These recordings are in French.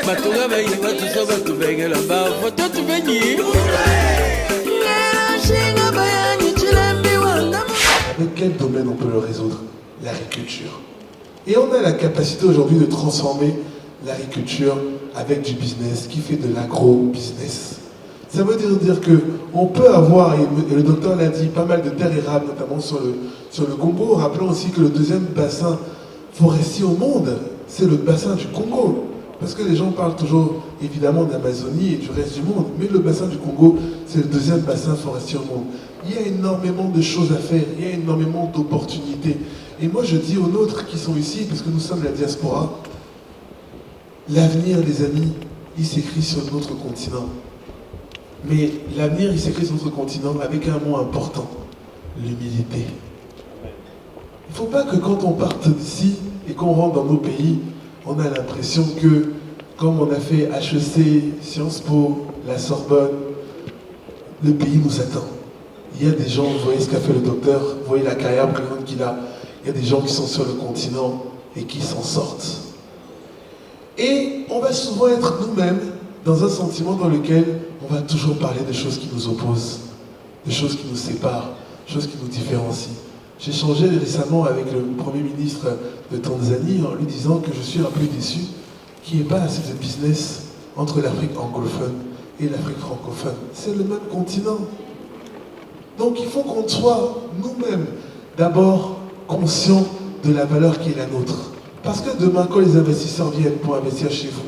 Avec quel domaine on peut le résoudre? L'agriculture. Et on a la capacité aujourd'hui de transformer l'agriculture avec du business qui fait de l'agro-business. Ça veut dire qu'on peut avoir, et le docteur l'a dit, pas mal de terres érables, notamment sur le Congo. Rappelons aussi que le deuxième bassin forestier au monde, c'est le bassin du Congo. Parce que les gens parlent toujours évidemment d'Amazonie et du reste du monde, mais le bassin du Congo, c'est le deuxième bassin forestier au monde. Il y a énormément de choses à faire, il y a énormément d'opportunités. Et moi je dis aux nôtres qui sont ici, parce que nous sommes la diaspora, l'avenir, les amis, il s'écrit sur notre continent. Mais l'avenir, il s'écrit sur notre continent avec un mot important, l'humilité. Il ne faut pas que quand on parte d'ici et qu'on rentre dans nos pays, on a l'impression que, comme on a fait HEC, Sciences Po, la Sorbonne, le pays nous attend. Il y a des gens, vous voyez ce qu'a fait le docteur, vous voyez la carrière brillante qu'il a, il y a des gens qui sont sur le continent et qui s'en sortent. Et on va souvent être nous-mêmes dans un sentiment dans lequel on va toujours parler de choses qui nous opposent, de choses qui nous séparent, de choses qui nous différencient. J'ai échangé récemment avec le Premier ministre de Tanzanie en lui disant que je suis un peu déçu qu'il n'y ait pas assez de business entre l'Afrique anglophone et l'Afrique francophone. C'est le même continent. Donc il faut qu'on soit nous-mêmes d'abord conscients de la valeur qui est la nôtre. Parce que demain, quand les investisseurs viennent pour investir chez vous,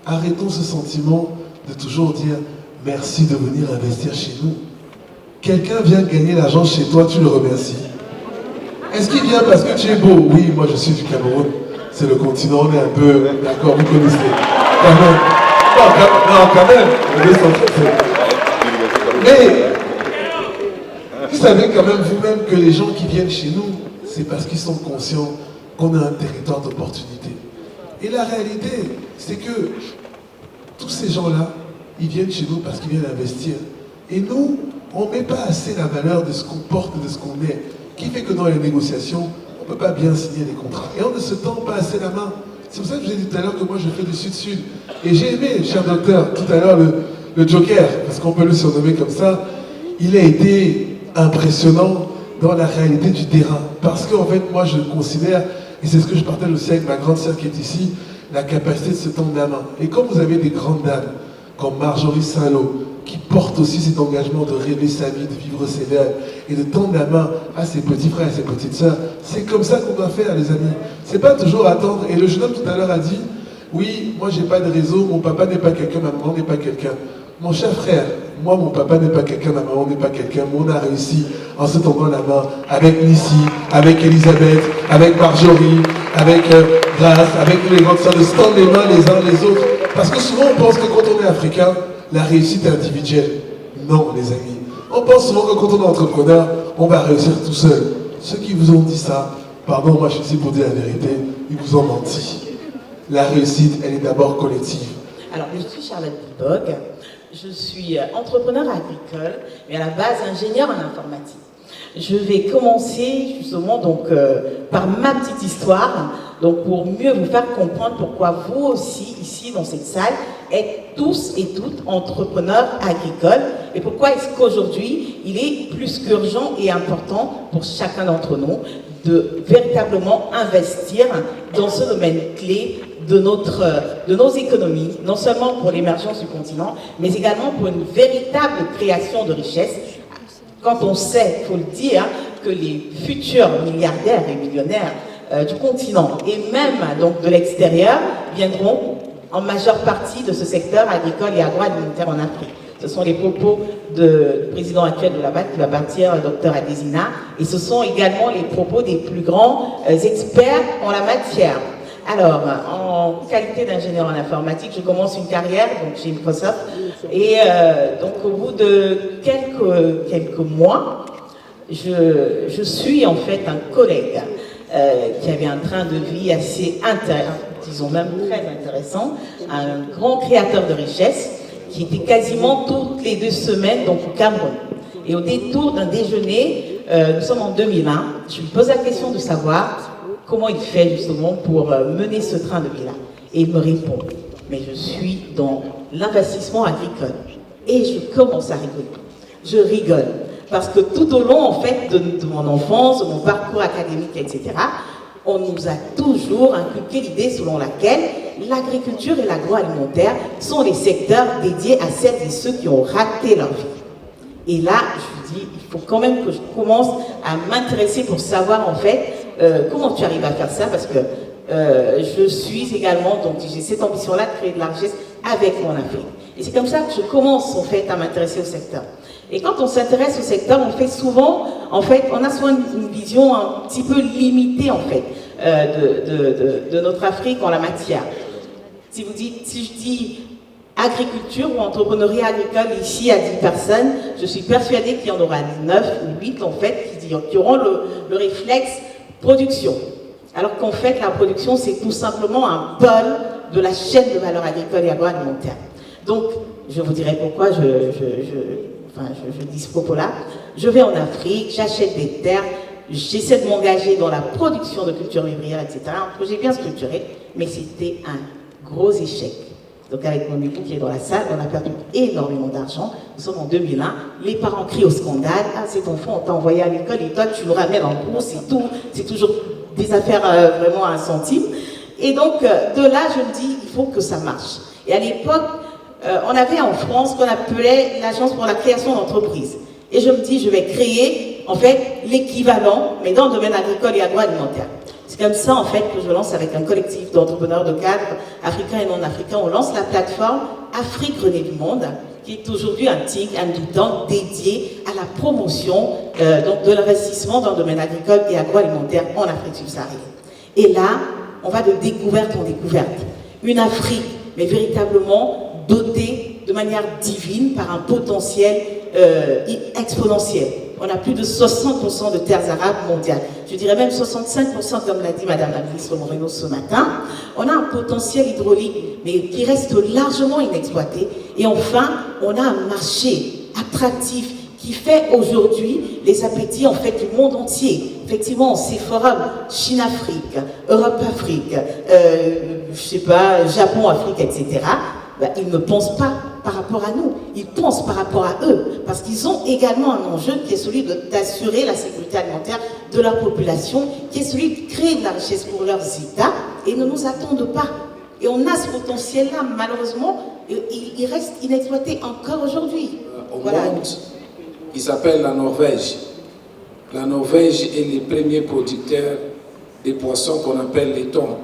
arrêtons ce sentiment de toujours dire merci de venir investir chez nous. Quelqu'un vient gagner l'argent chez toi, tu le remercies. Est-ce qu'il vient parce que tu es beau? Oui, moi je suis du Cameroun. C'est le continent, on est un peu... D'accord, vous connaissez. Quand même. Non, quand même. Mais, vous savez quand même vous-même que les gens qui viennent chez nous, c'est parce qu'ils sont conscients qu'on a un territoire d'opportunité. Et la réalité, c'est que tous ces gens-là, ils viennent chez nous parce qu'ils viennent investir. Et nous, on ne met pas assez la valeur de ce qu'on porte, de ce qu'on est, qui fait que dans les négociations, on ne peut pas bien signer les contrats. Et on ne se tend pas assez la main. C'est pour ça que je vous ai dit tout à l'heure que moi je fais du sud-sud. Et j'ai aimé, cher docteur, tout à l'heure le Joker, parce qu'on peut le surnommer comme ça. Il a été impressionnant dans la réalité du terrain. Parce qu'en fait, moi je considère, et c'est ce que je partage aussi avec ma grande sœur qui est ici, la capacité de se tendre la main. Et quand vous avez des grandes dames, comme Marjorie Saint-Lô, qui porte aussi cet engagement de rêver sa vie, de vivre ses rêves, et de tendre la main à ses petits frères et ses petites sœurs, c'est comme ça qu'on doit faire, les amis. C'est pas toujours attendre. Et le jeune homme tout à l'heure a dit, oui, moi j'ai pas de réseau, mon papa n'est pas quelqu'un, ma maman n'est pas quelqu'un. Mon cher frère, moi mon papa n'est pas quelqu'un, ma maman n'est pas quelqu'un, mais on a réussi en se tendant la main avec Nissi, avec Elisabeth, avec Marjorie, avec Grace, avec tous les grandes sœurs, de se tendre les mains les uns les autres. Parce que souvent on pense que quand on est africain, la réussite est individuelle. Non, les amis. On pense souvent que quand on est entrepreneur, on va réussir tout seul. Ceux qui vous ont dit ça, pardon, moi je suis ici pour dire la vérité, ils vous ont menti. La réussite, elle est d'abord collective. Alors, je suis Charlotte Bibog, je suis entrepreneur agricole, mais à la base ingénieur en informatique. Je vais commencer justement donc, par ma petite histoire, donc pour mieux vous faire comprendre pourquoi vous aussi, ici dans cette salle, êtes tous et toutes entrepreneurs agricoles et pourquoi est-ce qu'aujourd'hui, il est plus qu'urgent et important pour chacun d'entre nous de véritablement investir dans ce domaine clé de nos économies, non seulement pour l'émergence du continent, mais également pour une véritable création de richesse. Quand on sait, il faut le dire, que les futurs milliardaires et millionnaires du continent et même donc de l'extérieur viendront en majeure partie de ce secteur agricole et agroalimentaire en Afrique. Ce sont les propos du président actuel de la BAC qui va partir, Dr Adesina, et ce sont également les propos des plus grands experts en la matière. Alors, en qualité d'ingénieur en informatique, je commence une carrière donc chez Microsoft et donc au bout de quelques mois, je suis en fait un collègue qui avait un train de vie assez intéressant, disons même très intéressant, un grand créateur de richesse qui était quasiment toutes les 2 semaines donc au Cameroun. Et au détour d'un déjeuner, nous sommes en 2001, je me pose la question de savoir comment il fait justement pour mener ce train de vie-là. Et il me répond, mais je suis dans l'investissement agricole. Et je commence à rigoler. Je rigole. Parce que tout au long, en fait, de mon enfance, de mon parcours académique, etc., on nous a toujours inculqué l'idée selon laquelle l'agriculture et l'agroalimentaire sont les secteurs dédiés à celles et ceux qui ont raté leur vie. Et là, je me dis, il faut quand même que je commence à m'intéresser pour savoir, en fait, comment tu arrives à faire ça, parce que je suis également, donc j'ai cette ambition-là de créer de la richesse avec mon Afrique. Et c'est comme ça que je commence, en fait, à m'intéresser au secteur. Et quand on s'intéresse au secteur, on fait souvent, en fait, on a souvent une vision un petit peu limitée, en fait, de notre Afrique en la matière. Si je dis agriculture ou entrepreneuriat agricole ici à 10 personnes, je suis persuadée qu'il y en aura 9 ou 8, en fait, qui auront le réflexe production. Alors qu'en fait, la production, c'est tout simplement un pôle de la chaîne de valeur agricole et agroalimentaire. Donc, je vous dirai pourquoi je dis ce propos-là. Je vais en Afrique, j'achète des terres, j'essaie de m'engager dans la production de cultures vivrières, etc. Un projet bien structuré, mais c'était un gros échec. Donc avec mon époux qui est dans la salle, on a perdu énormément d'argent. Nous sommes en 2001, les parents crient au scandale. Ah, cet enfant, on t'a envoyé à l'école et toi, tu le ramènes en bourse et tout. C'est toujours des affaires vraiment à un centime. Et donc, de là, je me dis, il faut que ça marche. Et à l'époque, on avait en France ce qu'on appelait l'Agence pour la création d'entreprises. Et je me dis, je vais créer, en fait, l'équivalent, mais dans le domaine agricole et agroalimentaire. C'est comme ça, en fait, que je lance avec un collectif d'entrepreneurs de cadres africains et non africains. On lance la plateforme Afrique Renée du Monde, qui est aujourd'hui un think tank dédié à la promotion donc de l'investissement dans le domaine agricole et agroalimentaire en Afrique subsaharienne. Et là, on va de découverte en découverte. Une Afrique, mais véritablement dotée de manière divine par un potentiel exponentiel. On a plus de 60% de terres arables mondiales. Je dirais même 65%, comme l'a dit Madame la ministre Moreno ce matin. On a un potentiel hydraulique, mais qui reste largement inexploité. Et enfin, on a un marché attractif qui fait aujourd'hui les appétits en fait du monde entier. Effectivement, ces forums Chine-Afrique, Europe-Afrique, je sais pas, Japon-Afrique, etc., ben, ils ne pensent pas par rapport à nous, ils pensent par rapport à eux, parce qu'ils ont également un enjeu qui est celui d'assurer la sécurité alimentaire de leur population, qui est celui de créer de la richesse pour leurs États, et ne nous attendent pas. Et on a ce potentiel-là, malheureusement, il reste inexploité encore aujourd'hui. Au monde, il s'appelle la Norvège. La Norvège est le premier producteur des poissons qu'on appelle les thons.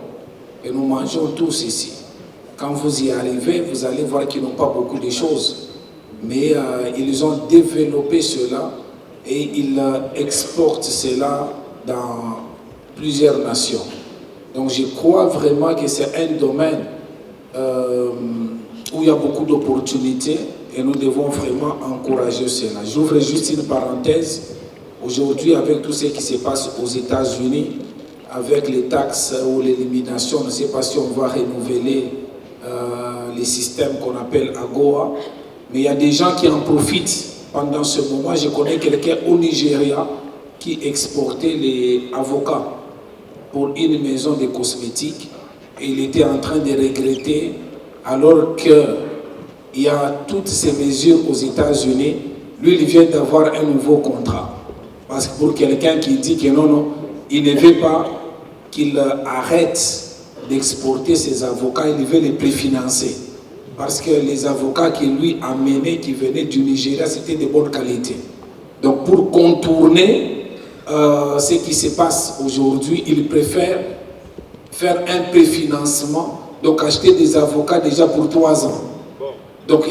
Et nous mangeons tous ici. Quand vous y arrivez, vous allez voir qu'ils n'ont pas beaucoup de choses. Mais ils ont développé cela et ils exportent cela dans plusieurs nations. Donc je crois vraiment que c'est un domaine où il y a beaucoup d'opportunités et nous devons vraiment encourager cela. J'ouvre juste une parenthèse. Aujourd'hui, avec tout ce qui se passe aux États-Unis, avec les taxes ou l'élimination, je ne sais pas si on va renouveler les systèmes qu'on appelle AGOA, mais il y a des gens qui en profitent pendant ce moment. Je connais quelqu'un au Nigeria qui exportait les avocats pour une maison de cosmétiques et il était en train de regretter alors qu'il y a toutes ces mesures aux États-Unis. Lui, il vient d'avoir un nouveau contrat. Parce que pour quelqu'un qui dit que non, il ne veut pas qu'il arrête d'exporter ses avocats, il veut les préfinancer. Parce que les avocats qu'il lui a menés, qui venaient du Nigeria, c'était de bonne qualité. Donc pour contourner ce qui se passe aujourd'hui, il préfère faire un préfinancement, donc acheter des avocats déjà pour 3 ans. Donc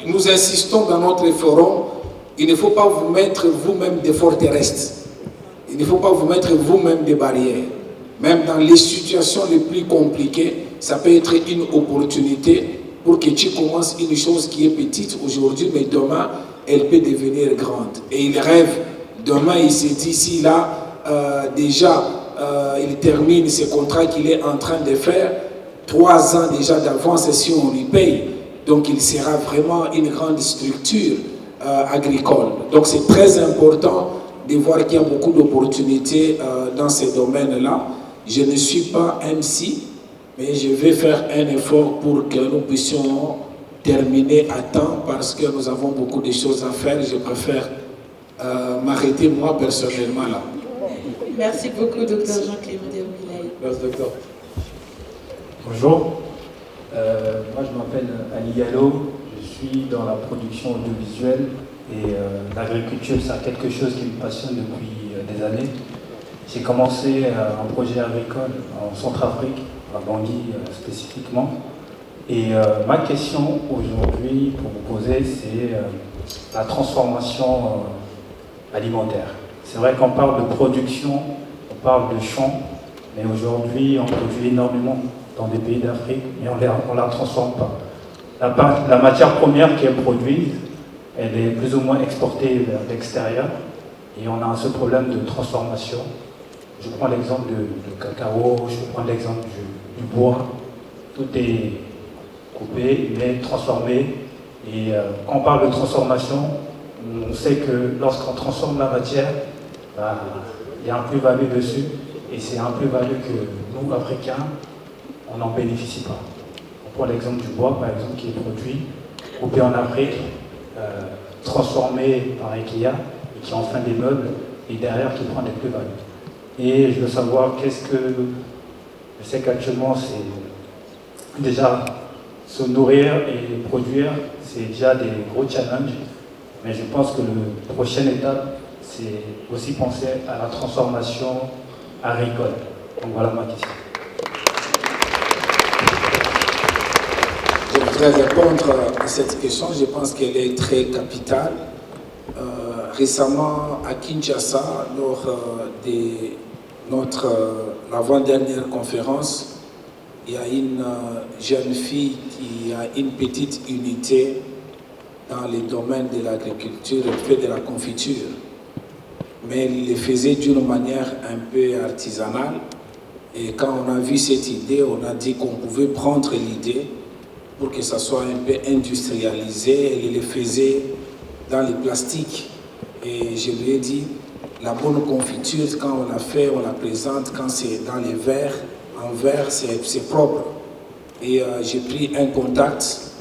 nous insistons dans notre forum, il ne faut pas vous mettre vous-même des forteresses. Il ne faut pas vous mettre vous-même des barrières. Même dans les situations les plus compliquées, ça peut être une opportunité pour que tu commences une chose qui est petite aujourd'hui, mais demain, elle peut devenir grande. Et il rêve, demain, il se dit, si là, déjà, il termine ce contrat qu'il est en train de faire, 3 ans déjà d'avance, si on lui paye, donc il sera vraiment une grande structure agricole. Donc c'est très important de voir qu'il y a beaucoup d'opportunités dans ces domaines-là. Je ne suis pas MC, Mais je vais faire un effort pour que nous puissions terminer à temps parce que nous avons beaucoup de choses à faire. Je préfère m'arrêter moi personnellement là. Merci beaucoup, Dr Jean-Clément Dermilaye. Merci, docteur. Bonjour, moi je m'appelle Ali Gallo, je suis dans la production audiovisuelle et l'agriculture c'est quelque chose qui me passionne depuis des années. J'ai commencé un projet agricole en Centrafrique, à Bangui spécifiquement. Et ma question aujourd'hui pour vous poser, c'est la transformation alimentaire. C'est vrai qu'on parle de production, on parle de champs, mais aujourd'hui on produit énormément dans des pays d'Afrique, mais on ne la transforme pas. La matière première qui est produite, elle est plus ou moins exportée vers l'extérieur, et on a ce problème de transformation. Je prends l'exemple du cacao, je prends l'exemple du bois, tout est coupé, mais transformé. Et quand on parle de transformation, on sait que lorsqu'on transforme la matière, il y a un plus-value dessus, et c'est un plus-value que nous, Africains, on n'en bénéficie pas. On prend l'exemple du bois, par exemple, qui est produit, coupé en Afrique, transformé par IKEA, et qui en fait des meubles, et derrière qui prend des plus-values. Et je veux savoir qu'est-ce que... Je sais qu'actuellement, c'est déjà se nourrir et produire, c'est déjà des gros challenges, mais je pense que la prochaine étape, c'est aussi penser à la transformation agricole. Donc voilà ma question. Je voudrais répondre à cette question, je pense qu'elle est très capitale. Récemment, à Kinshasa, lors de l'avant-dernière conférence, il y a une jeune fille qui a une petite unité dans le domaine de l'agriculture, elle fait de la confiture. Mais elle le faisait d'une manière un peu artisanale. Et quand on a vu cette idée, on a dit qu'on pouvait prendre l'idée pour que ça soit un peu industrialisé. Elle le faisait dans le plastique. Et je lui ai dit, la bonne confiture, quand on la fait, on la présente, quand c'est dans les verres, en verre, c'est propre. Et j'ai pris un contact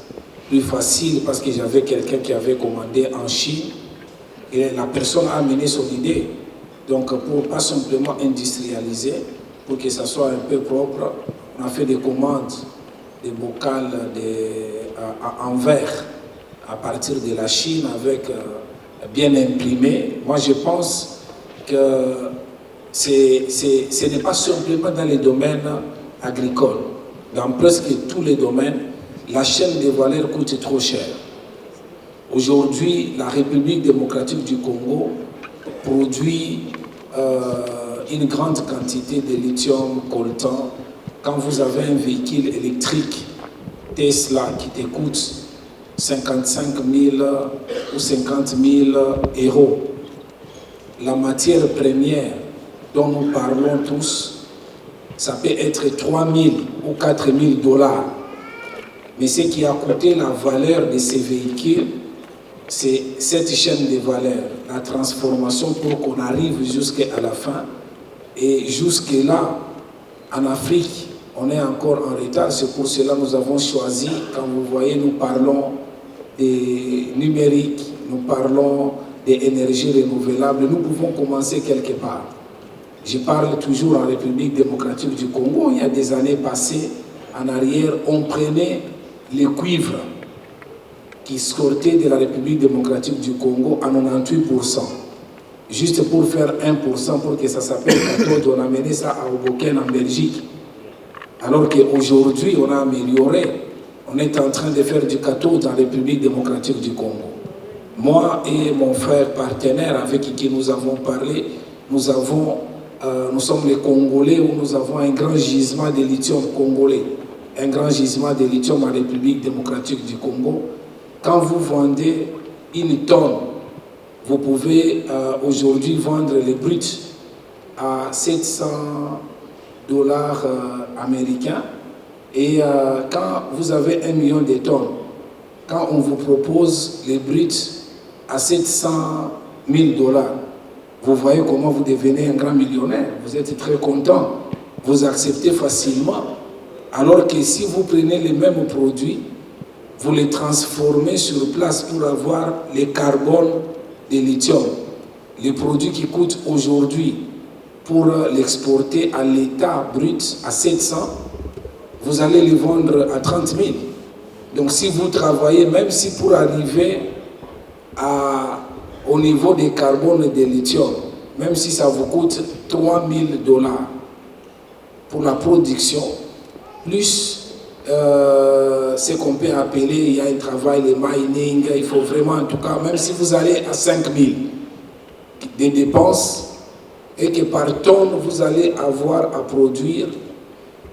plus facile parce que j'avais quelqu'un qui avait commandé en Chine. Et la personne a amené son idée. Donc, pour pas simplement industrialiser, pour que ça soit un peu propre, on a fait des commandes, des bocals en verre à partir de la Chine avec bien imprimé. Moi, je pense que ce n'est pas simplement dans les domaines agricoles. Dans presque tous les domaines, la chaîne de valeur coûte trop cher. Aujourd'hui, la République démocratique du Congo produit une grande quantité de lithium coltan. Quand vous avez un véhicule électrique Tesla qui te coûte 55 000 ou 50 000 euros, la matière première dont nous parlons tous, ça peut être 3 000 ou 4 000 dollars. Mais ce qui a coûté la valeur de ces véhicules, c'est cette chaîne de valeur, la transformation pour qu'on arrive jusqu'à la fin. Et jusque-là, en Afrique, on est encore en retard. C'est pour cela que nous avons choisi, quand vous voyez, nous parlons des numériques, nous parlons des énergies renouvelables. Nous pouvons commencer quelque part. Je parle toujours en République démocratique du Congo. Il y a des années passées, en arrière, on prenait les cuivres qui sortaient de la République démocratique du Congo à 98%. Juste pour faire 1%, pour que ça s'appelle cathode, on a mené ça à Hoboken en Belgique. Alors qu'aujourd'hui, on a amélioré. On est en train de faire du cathode dans la République démocratique du Congo. Moi et mon frère partenaire avec qui nous avons parlé, nous sommes les Congolais où nous avons un grand gisement de lithium congolais. Un grand gisement de lithium en République démocratique du Congo. Quand vous vendez une tonne, vous pouvez aujourd'hui vendre les bruts à 700 dollars américains. Et quand vous avez 1 million de tonnes, quand on vous propose les bruts à 700 000 dollars, vous voyez comment vous devenez un grand millionnaire. Vous êtes très content. Vous acceptez facilement. Alors que si vous prenez les mêmes produits, vous les transformez sur place pour avoir les carbones de lithium. Les produits qui coûtent aujourd'hui pour l'exporter à l'état brut à 700, vous allez les vendre à 30 000. Donc si vous travaillez, même si pour arriver au niveau des carbones de lithium, même si ça vous coûte $3 000 pour la production, plus ce qu'on peut appeler, il y a un travail, le mining, il faut vraiment, en tout cas, même si vous allez à 5 000 des dépenses, et que par tonne, vous allez avoir à produire,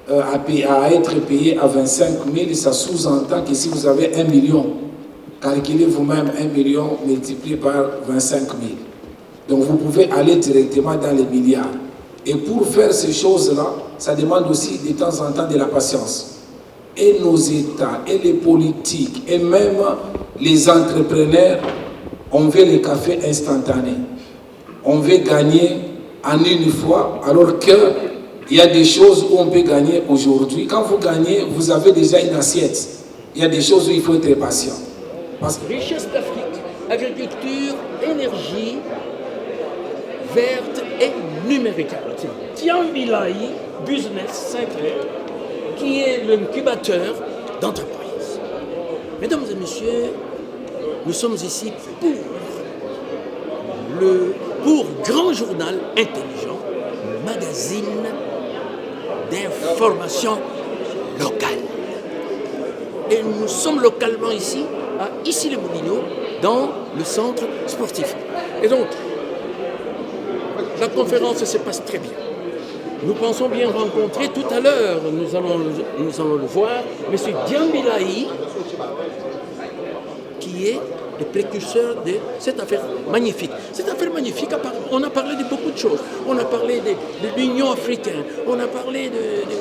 à être payé à 25 000, ça sous-entend que si vous avez 1 million, calculez vous-même 1 million multiplié par 25 000. Donc vous pouvez aller directement dans les milliards. Et pour faire ces choses-là, ça demande aussi de temps en temps de la patience. Et nos États, et les politiques, et même les entrepreneurs, on veut les cafés instantanés. On veut gagner en une fois, alors qu'il y a des choses où on peut gagner aujourd'hui. Quand vous gagnez, vous avez déjà une assiette. Il y a des choses où il faut être patient. Parce que... Richesse d'Afrique, agriculture, énergie, verte et numérique. Tiambilai Business Center, qui est l'incubateur d'entreprises. Mesdames et messieurs, nous sommes ici pour Grand Journal Intelligent, magazine d'information locale. Et nous sommes localement ici, à Issy-les-Moulineaux, dans le centre sportif. Et donc, la conférence se passe très bien. Nous pensons bien rencontrer tout à l'heure, nous allons le voir, M. Diambilai, qui est le précurseur de cette affaire magnifique. Cette affaire magnifique, on a parlé de beaucoup de choses. On a parlé de l'Union africaine, on a parlé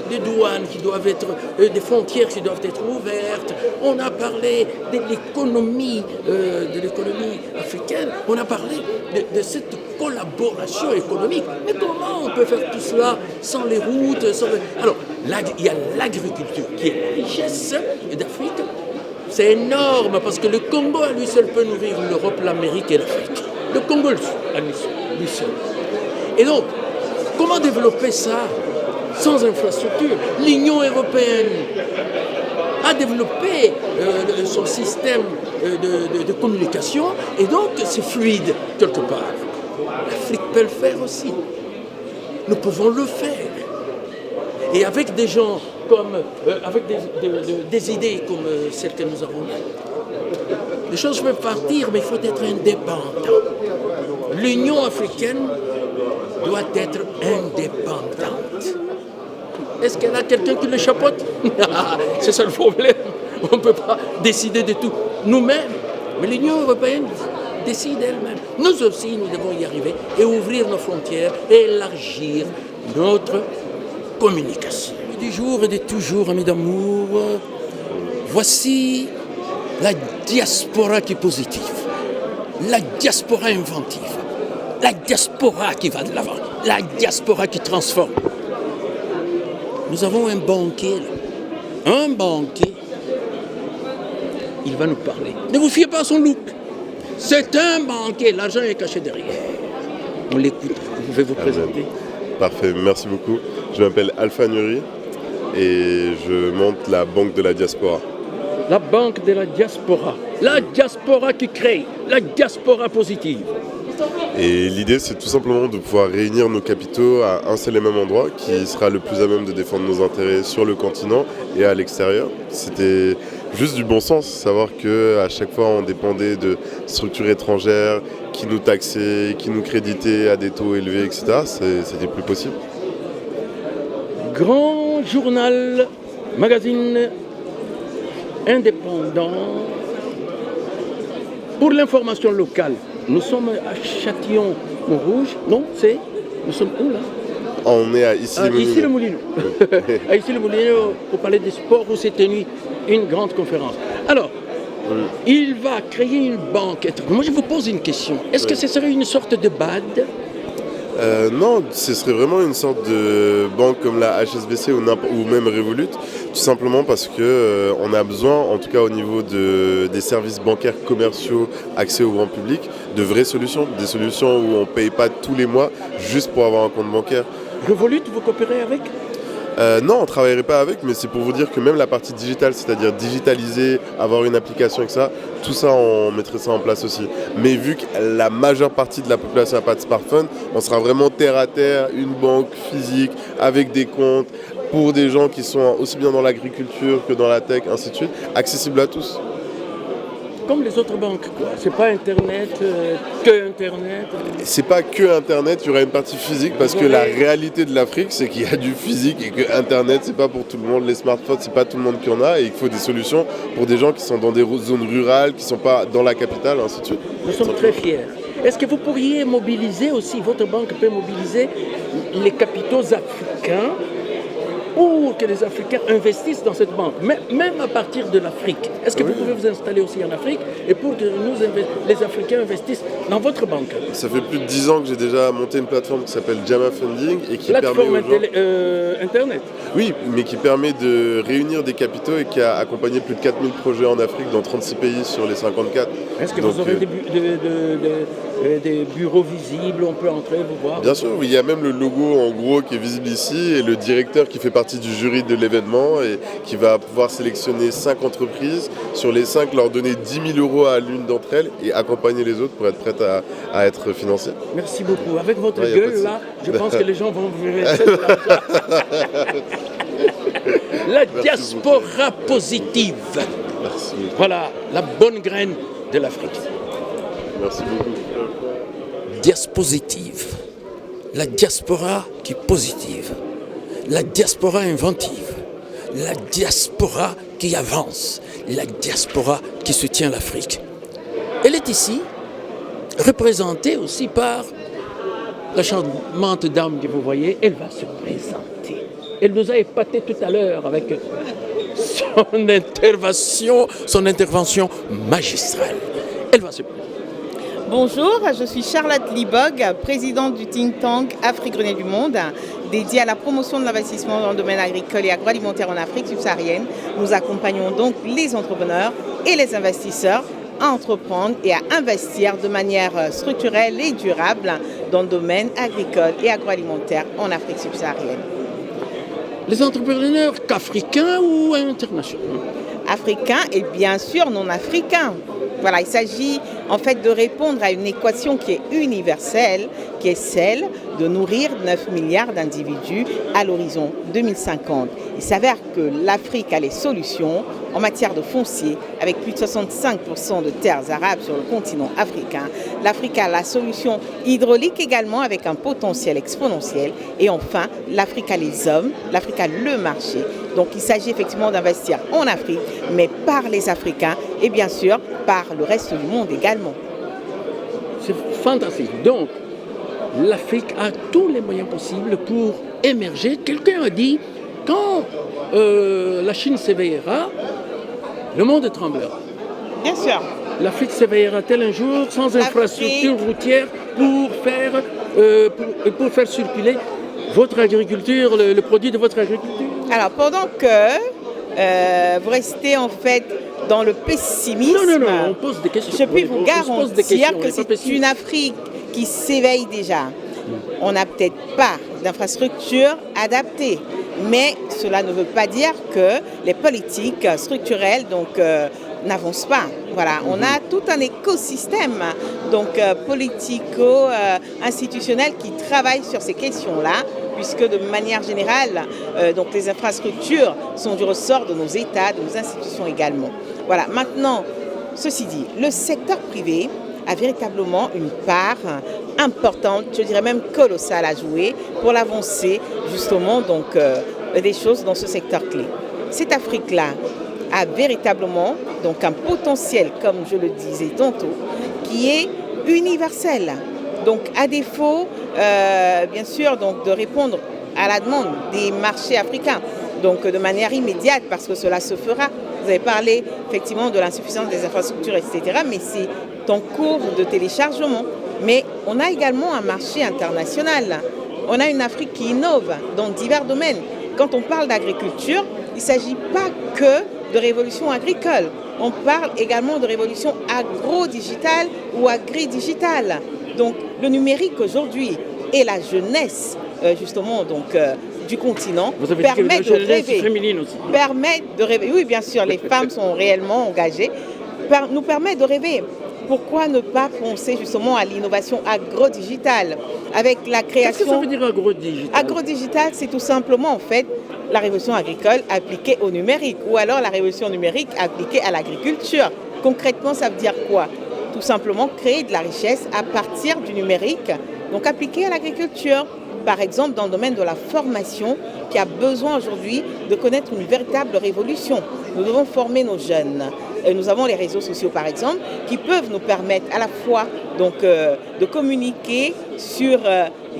des douanes qui doivent être, des frontières qui doivent être ouvertes, on a parlé de l'économie africaine, on a parlé de cette collaboration économique. Mais comment on peut faire tout cela sans les routes, Alors, il y a l'agriculture qui est la richesse d'Afrique. C'est énorme parce que le Congo à lui seul peut nourrir l'Europe, l'Amérique et l'Afrique. Le Congo à lui seul. Et donc, comment développer ça sans infrastructure? L'Union européenne a développé son système de communication et donc c'est fluide quelque part. L'Afrique peut le faire aussi. Nous pouvons le faire. Et avec des gens avec des idées comme celles que nous avons eues, les choses peuvent partir, mais il faut être indépendant. L'Union africaine doit être indépendante. Est-ce qu'elle a quelqu'un qui le chapeaute? C'est ça le problème. On ne peut pas décider de tout nous-mêmes. Mais l'Union européenne décide elle-même. Nous aussi, nous devons y arriver et ouvrir nos frontières et élargir notre communication. Du jour et de toujours, amis d'amour, voici la diaspora qui est positive, la diaspora inventive, la diaspora qui va de l'avant, la diaspora qui transforme. Nous avons un banquier, il va nous parler. Ne vous fiez pas à son look, c'est un banquier, l'argent est caché derrière. On l'écoute, vous pouvez vous présenter. Parfait, merci beaucoup. Je m'appelle Alpha Nuri et je monte la Banque de la Diaspora. La Banque de la diaspora qui crée, la diaspora positive. Et l'idée, c'est tout simplement de pouvoir réunir nos capitaux à un seul et même endroit qui sera le plus à même de défendre nos intérêts sur le continent et à l'extérieur. C'était juste du bon sens, savoir qu'à chaque fois on dépendait de structures étrangères qui nous taxaient, qui nous créditaient à des taux élevés, etc. C'était plus possible. Grand Journal, magazine indépendant pour l'information locale. Nous sommes à Châtillon-Montrouge, non, nous sommes où là? On est à Issy-les-Moulineaux. À Issy-les-Moulineaux, au Palais des Sports où s'est tenue une grande conférence. Alors, il va créer une banque. Moi, je vous pose une question. Est-ce que ce serait une sorte de BAD? Non, ce serait vraiment une sorte de banque comme la HSBC ou même Revolut, tout simplement parce que on a besoin, en tout cas au niveau des services bancaires commerciaux accès au grand public, de vraies solutions, des solutions où on ne paye pas tous les mois juste pour avoir un compte bancaire. Revolut, vous coopérez avec? Non, on ne travaillerait pas avec, mais c'est pour vous dire que même la partie digitale, c'est-à-dire digitaliser, avoir une application et ça, tout ça, on mettrait ça en place aussi. Mais vu que la majeure partie de la population n'a pas de smartphone, on sera vraiment terre à terre, une banque physique, avec des comptes, pour des gens qui sont aussi bien dans l'agriculture que dans la tech, ainsi de suite, accessible à tous. Comme les autres banques, quoi. C'est pas Internet, que Internet. C'est pas que Internet, il y aura une partie physique parce que la réalité de l'Afrique, c'est qu'il y a du physique et que Internet, c'est pas pour tout le monde. Les smartphones, c'est pas tout le monde qui en a et il faut des solutions pour des gens qui sont dans des zones rurales, qui sont pas dans la capitale, ainsi de suite. Nous sommes très fiers. Est-ce que vous pourriez mobiliser aussi, votre banque peut mobiliser les capitaux africains pour que les Africains investissent dans cette banque, même à partir de l'Afrique? Est-ce que vous pouvez vous installer aussi en Afrique et pour que les Africains investissent dans votre banque? Ça fait plus de 10 ans que j'ai déjà monté une plateforme qui s'appelle Jama Funding et qui plateforme permet aux gens... Internet? Oui, mais qui permet de réunir des capitaux et qui a accompagné plus de 4000 projets en Afrique dans 36 pays sur les 54. Est-ce que vous aurez des bureaux visibles, on peut entrer, vous voir? Bien sûr, il y a même le logo en gros qui est visible ici et le directeur qui fait partie du jury de l'événement et qui va pouvoir sélectionner 5 entreprises. Sur les 5, leur donner 10 000 euros à l'une d'entre elles et accompagner les autres pour être prêtes à être financées. Merci beaucoup. Avec votre gueule là, je pense que les gens vont vous verser de l'argent. La diaspora positive. Merci. Voilà, la bonne graine de l'Afrique. Merci beaucoup. Diaspositive. La diaspora qui est positive. La diaspora inventive. La diaspora qui avance. La diaspora qui soutient l'Afrique. Elle est ici, représentée aussi par la charmante dame que vous voyez. Elle va se présenter. Elle nous a épaté tout à l'heure avec son intervention magistrale. Elle va se présenter. Bonjour, je suis Charlotte Libog, présidente du think tank Afrique Grenelle du Monde, dédié à la promotion de l'investissement dans le domaine agricole et agroalimentaire en Afrique subsaharienne. Nous accompagnons donc les entrepreneurs et les investisseurs à entreprendre et à investir de manière structurelle et durable dans le domaine agricole et agroalimentaire en Afrique subsaharienne. Les entrepreneurs qu'africains ou internationaux? Africains et bien sûr non africains. Voilà, il s'agit en fait de répondre à une équation qui est universelle, qui est celle de nourrir 9 milliards d'individus à l'horizon 2050. Il s'avère que l'Afrique a les solutions en matière de foncier, avec plus de 65% de terres arables sur le continent africain. L'Afrique a la solution hydraulique également, avec un potentiel exponentiel. Et enfin, l'Afrique a les hommes, l'Afrique a le marché. Donc il s'agit effectivement d'investir en Afrique, mais par les Africains et bien sûr par le reste du monde également. C'est fantastique. Donc, l'Afrique a tous les moyens possibles pour émerger. Quelqu'un a dit, quand la Chine s'éveillera, le monde tremblera. Bien sûr. L'Afrique s'éveillera-t-elle un jour sans infrastructure routière pour faire circuler votre agriculture, le produit de votre agriculture? Alors, pendant que vous restez en fait dans le pessimisme, non, on pose des questions. Je peux vous garantir que c'est une Afrique qui s'éveille déjà. On n'a peut-être pas d'infrastructure adaptée, mais cela ne veut pas dire que les politiques structurelles n'avancent pas. Voilà, on a tout un écosystème politico-institutionnel qui travaille sur ces questions-là, puisque de manière générale, les infrastructures sont du ressort de nos États, de nos institutions également. Voilà, maintenant, ceci dit, le secteur privé a véritablement une part importante, je dirais même colossale à jouer pour l'avancée justement des choses dans ce secteur clé. Cette Afrique-là a véritablement un potentiel, comme je le disais tantôt, qui est universel. Donc à défaut, bien sûr, de répondre à la demande des marchés africains, de manière immédiate, parce que cela se fera. Vous avez parlé effectivement de l'insuffisance des infrastructures, etc., mais c'est en cours de téléchargement. Mais on a également un marché international. On a une Afrique qui innove dans divers domaines. Quand on parle d'agriculture, il ne s'agit pas que de révolution agricole. On parle également de révolution agro-digitale ou agri-digitale. Donc le numérique aujourd'hui et la jeunesse justement du continent permettent de rêver. Féminine aussi. Permettent de rêver. Oui, bien sûr, les femmes sont réellement engagées. Nous permettent de rêver. Pourquoi ne pas penser justement à l'innovation agro-digitale avec la création... Qu'est-ce que ça veut dire agro-digital? Agro-digital, c'est tout simplement en fait la révolution agricole appliquée au numérique ou alors la révolution numérique appliquée à l'agriculture. Concrètement, ça veut dire quoi? Tout simplement créer de la richesse à partir du numérique, donc appliquée à l'agriculture. Par exemple, dans le domaine de la formation, qui a besoin aujourd'hui de connaître une véritable révolution. Nous devons former nos jeunes. Nous avons les réseaux sociaux, par exemple, qui peuvent nous permettre à la fois de communiquer sur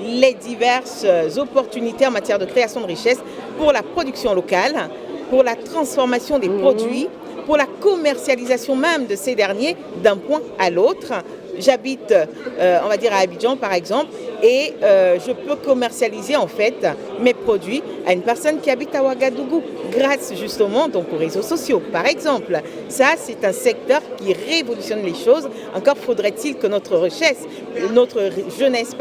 les diverses opportunités en matière de création de richesse pour la production locale, pour la transformation des produits, pour la commercialisation même de ces derniers d'un point à l'autre. J'habite, on va dire à Abidjan par exemple, et je peux commercialiser en fait mes produits à une personne qui habite à Ouagadougou, grâce justement donc aux réseaux sociaux par exemple. Ça, c'est un secteur qui révolutionne les choses. Encore faudrait-il que notre jeunesse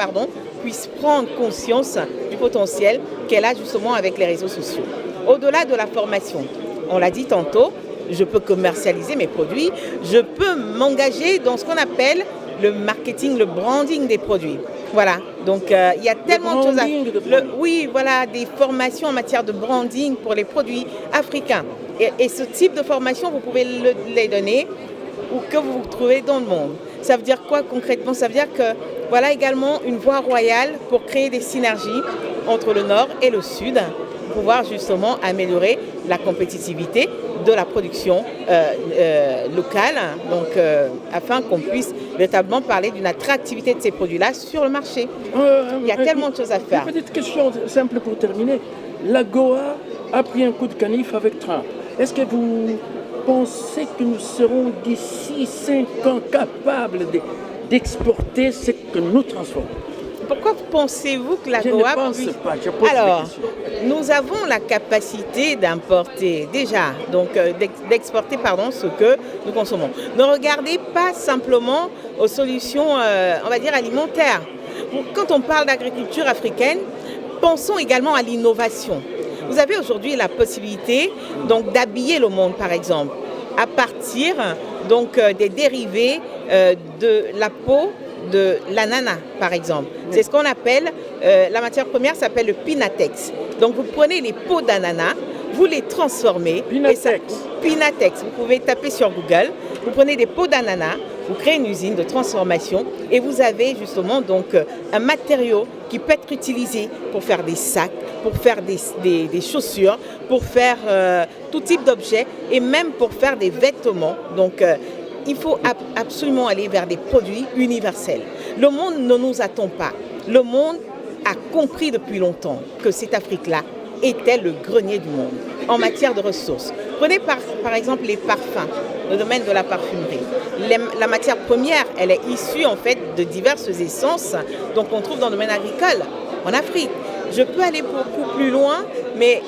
puisse prendre conscience du potentiel qu'elle a justement avec les réseaux sociaux. Au-delà de la formation, on l'a dit tantôt, je peux commercialiser mes produits, je peux m'engager dans ce qu'on appelle le marketing, le branding des produits. Voilà, donc il y a tellement de choses à faire. Oui, voilà, des formations en matière de branding pour les produits africains. Et ce type de formation, vous pouvez les donner ou que vous trouvez dans le monde. Ça veut dire quoi concrètement? Ça veut dire que voilà également une voie royale pour créer des synergies entre le Nord et le Sud, pour pouvoir justement améliorer la compétitivité de la production locale, donc afin qu'on puisse véritablement parler d'une attractivité de ces produits-là sur le marché. Il y a tellement de choses à faire. Une petite question simple pour terminer. La Goa a pris un coup de canif avec Trump. Est-ce que vous pensez que nous serons d'ici 5 ans capables d'exporter ce que nous transformons? Pourquoi pensez-vous que la Goa puisse... Alors, nous avons la capacité d'importer déjà, donc d'exporter ce que nous consommons. Ne regardez pas simplement aux solutions, on va dire, alimentaires. Quand on parle d'agriculture africaine, pensons également à l'innovation. Vous avez aujourd'hui la possibilité donc d'habiller le monde, par exemple, à partir donc des dérivés de la peau de l'ananas, par exemple. C'est ce qu'on appelle, la matière première s'appelle le Pinatex. Donc vous prenez les peaux d'ananas, vous les transformez. Pinatex, vous pouvez taper sur Google, vous prenez des peaux d'ananas, vous créez une usine de transformation et vous avez justement donc un matériau qui peut être utilisé pour faire des sacs, pour faire des chaussures, pour faire tout type d'objets et même pour faire des vêtements. Donc il faut absolument aller vers des produits universels. Le monde ne nous attend pas. Le monde a compris depuis longtemps que cette Afrique-là était le grenier du monde en matière de ressources. Prenez par exemple les parfums, le domaine de la parfumerie. La matière première, elle est issue en fait de diverses essences, donc on trouve dans le domaine agricole en Afrique. Je peux aller beaucoup plus loin, mais...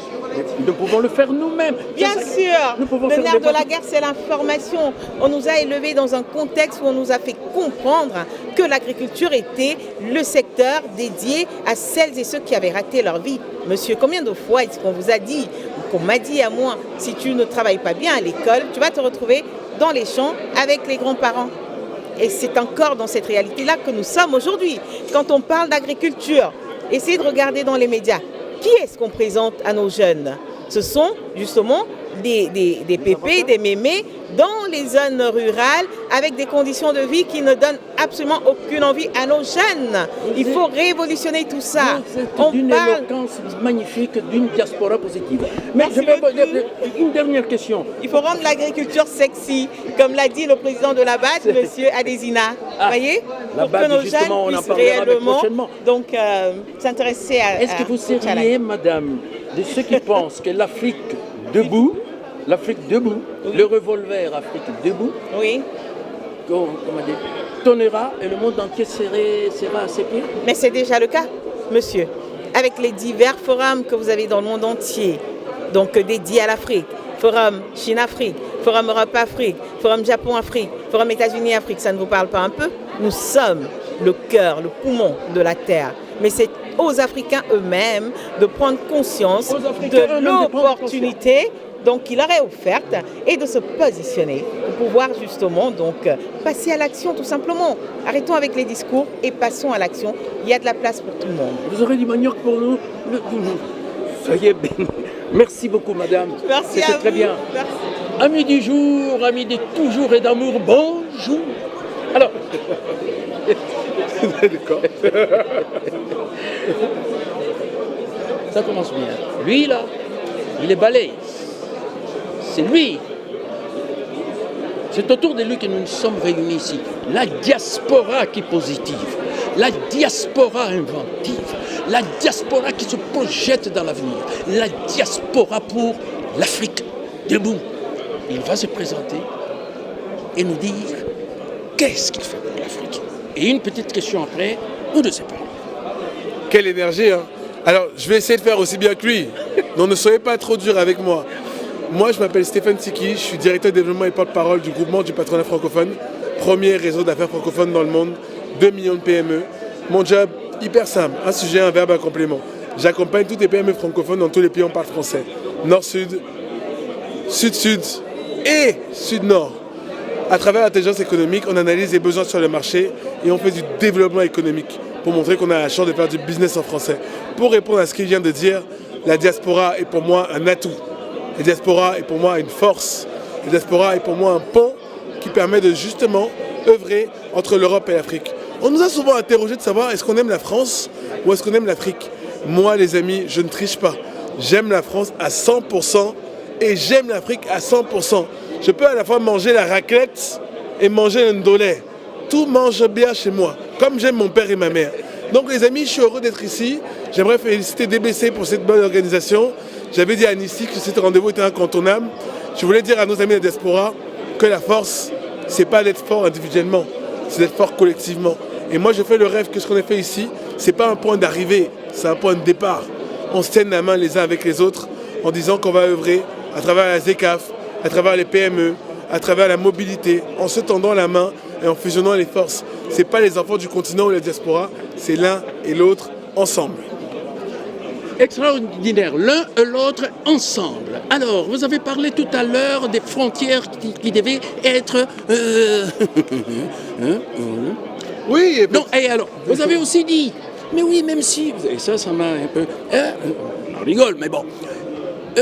Nous pouvons le faire nous-mêmes. Bien sûr, le nerf de la guerre, c'est l'information. On nous a élevés dans un contexte où on nous a fait comprendre que l'agriculture était le secteur dédié à celles et ceux qui avaient raté leur vie. Monsieur, combien de fois est-ce qu'on vous a dit, qu'on m'a dit à moi, si tu ne travailles pas bien à l'école, tu vas te retrouver dans les champs avec les grands-parents. Et c'est encore dans cette réalité-là que nous sommes aujourd'hui. Quand on parle d'agriculture, essayez de regarder dans les médias. Qui est-ce qu'on présente à nos jeunes? Ce sont justement des pépés, des mémés dans les zones rurales avec des conditions de vie qui ne donnent absolument aucune envie à nos jeunes. Il faut révolutionner tout ça. C'est d'une éloquence magnifique, d'une diaspora positive. Mais une dernière question. Il faut rendre l'agriculture sexy, comme l'a dit le président de la BAD, M. Adesina. Vous voyez? La BAD, pour que nos jeunes puissent réellement s'intéresser à... Est-ce que vous seriez, madame, de ceux qui pensent que l'Afrique debout, le revolver Afrique debout, oui, tournera et le monde entier sera à ses pieds. Mais c'est déjà le cas, monsieur. Avec les divers forums que vous avez dans le monde entier, donc dédiés à l'Afrique, Forum Chine-Afrique, Forum Europe-Afrique, Forum Japon-Afrique, Forum États-Unis-Afrique, ça ne vous parle pas un peu? Nous sommes le cœur, le poumon de la Terre. Mais c'est aux Africains eux-mêmes de prendre conscience de l'opportunité qui leur est offerte et de se positionner pour pouvoir justement passer à l'action tout simplement. Arrêtons avec les discours et passons à l'action. Il y a de la place pour tout le monde. Vous aurez du manioc pour nous? Soyez bénis. Merci beaucoup, madame. Merci à vous. C'était très bien. Merci. Amis du jour, amis de toujours et d'amour, bonjour. Alors, d'accord. Ça commence bien. Lui, là, il est balèze. C'est lui. C'est autour de lui que nous nous sommes réunis ici. La diaspora qui est positive. La diaspora inventive. La diaspora qui se projette dans l'avenir. La diaspora pour l'Afrique debout. Il va se présenter et nous dire qu'est-ce qu'il fait pour l'Afrique. Et une petite question après, ou de ses parents. Quelle énergie, hein. Alors, je vais essayer de faire aussi bien que lui. Donc, ne soyez pas trop dur avec moi. Moi, je m'appelle Stéphane Siki, je suis directeur de développement et porte-parole du groupement du patronat francophone, premier réseau d'affaires francophones dans le monde, 2 millions de PME. Mon job, hyper simple, un sujet, un verbe, un complément. J'accompagne toutes les PME francophones dans tous les pays où on parle français. Nord-Sud, Sud-Sud et Sud-Nord. À travers l'intelligence économique, on analyse les besoins sur le marché et on fait du développement économique pour montrer qu'on a la chance de faire du business en français. Pour répondre à ce qu'il vient de dire, la diaspora est pour moi un atout. La diaspora est pour moi une force. La diaspora est pour moi un pont qui permet de justement œuvrer entre l'Europe et l'Afrique. On nous a souvent interrogé de savoir est-ce qu'on aime la France ou est-ce qu'on aime l'Afrique. Moi, les amis, je ne triche pas. J'aime la France à 100% et j'aime l'Afrique à 100%. Je peux à la fois manger la raclette et manger un ndolé. Tout mange bien chez moi, comme j'aime mon père et ma mère. Donc les amis, je suis heureux d'être ici. J'aimerais féliciter DBC pour cette bonne organisation. J'avais dit à Annecy que cet rendez-vous était incontournable. Je voulais dire à nos amis de la diaspora que la force, c'est pas d'être fort individuellement, c'est d'être fort collectivement. Et moi, je fais le rêve que ce qu'on a fait ici, c'est pas un point d'arrivée, c'est un point de départ. On se tienne la main les uns avec les autres en disant qu'on va œuvrer à travers la ZECAF, à travers les PME, à travers la mobilité, en se tendant la main et en fusionnant les forces. C'est pas les enfants du continent ou la diaspora, c'est l'un et l'autre ensemble. Extraordinaire, l'un et l'autre ensemble. Alors, vous avez parlé tout à l'heure des frontières qui devaient être... Oui. Non, et alors, vous avez aussi dit, mais oui, même si... Et ça m'a un peu... on rigole, mais bon.